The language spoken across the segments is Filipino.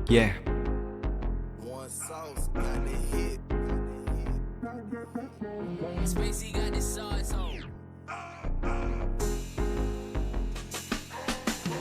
Yeah. One sauce got the hit. Spacey got the sauce on.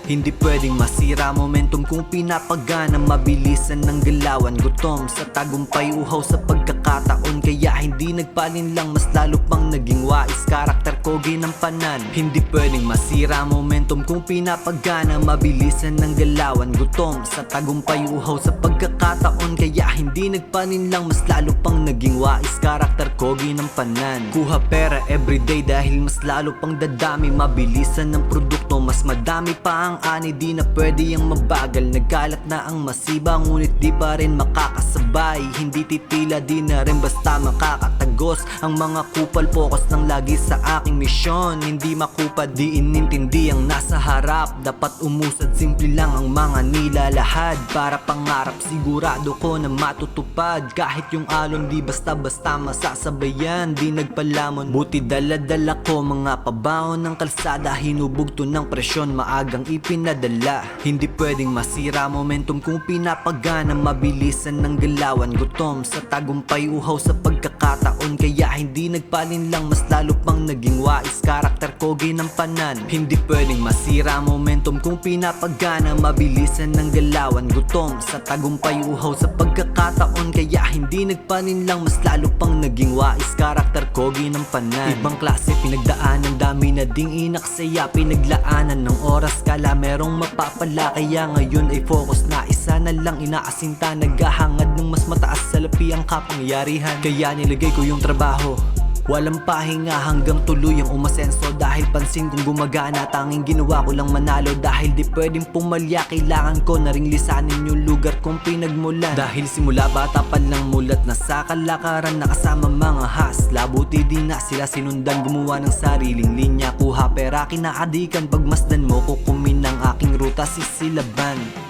Hindi pwedeng masira momentum kung pinapagana. Mabilisan ng galawan, gutom sa tagumpay, uhaw sa pagkakataon. Kaya hindi nagpalin lang, mas lalo pang naging wais. Karakter ko ginampanan. Hindi pwedeng masira momentum kung pinapagana. Mabilisan ng galawan, gutom sa tagumpay, uhaw sa pagkakataon. Kaya hindi nagpalin lang, mas lalo pang naging wais. Karakter ko ginampanan. Kuha pera everyday dahil mas lalo pang dadami. Mabilisan ng produkto, mas madami pa ang ani, di na pwede yung mabagal. Nagkalat na ang masiba, ngunit di pa rin makakasabay. Hindi titila, di na rin basta makakatagos. Ang mga kupal, focus lang lagi sa aking misyon. Hindi makupad, di inintindi ang nasa harap. Dapat umusad, simple lang ang mga nilalahad. Para pangarap, sigurado ko na matutupad. Kahit yung alon, di basta-basta masasabayan. Di nagpalamon, buti dala-dala ko mga pabaon ng kalsada. Hinubugto ng presyon, maagang pinadala. Hindi pwedeng masira momentum kung pinapagana. Mabilisan ng galawan, gutom sa tagumpay, uhaw sa pagkakataon. Kaya hindi nagpalin lang, mas lalo pang naging wais. Karakter ko ginampanan. Hindi pwedeng masira momentum kung pinapagana. Mabilisan ng galawan, gutom sa tagumpay, uhaw sa pagkakataon. Kaya hindi nagpalin lang, mas lalo pang naging wais. Karakter ko ginampanan. Ibang klase pinagdaanan, dami na ding inaksaya. Pinaglaanan ng oras, kala merong mapapala. Kaya ngayon ay focus na, isa na lang inaasinta. Naghahangad ng mas mataas sa lapi ang kapangyarihan. Kaya nilagay ko yung trabaho, walang pahinga hanggang tuluyang umasenso. Dahil pansin kong gumagana, tanging ginawa ko lang manalo. Dahil di pwedeng pumalya, kailangan ko na ring lisanin yung lugar kong pinagmulan. Dahil simula bata pa lang mulat na sa kalakaran, nakasama mga hasla. Buti di na sila sinundan, gumawa ng sariling linya. Kuha pera, kinaadikan, pagmasdan mo, kukumin ng aking ruta, sisilaban.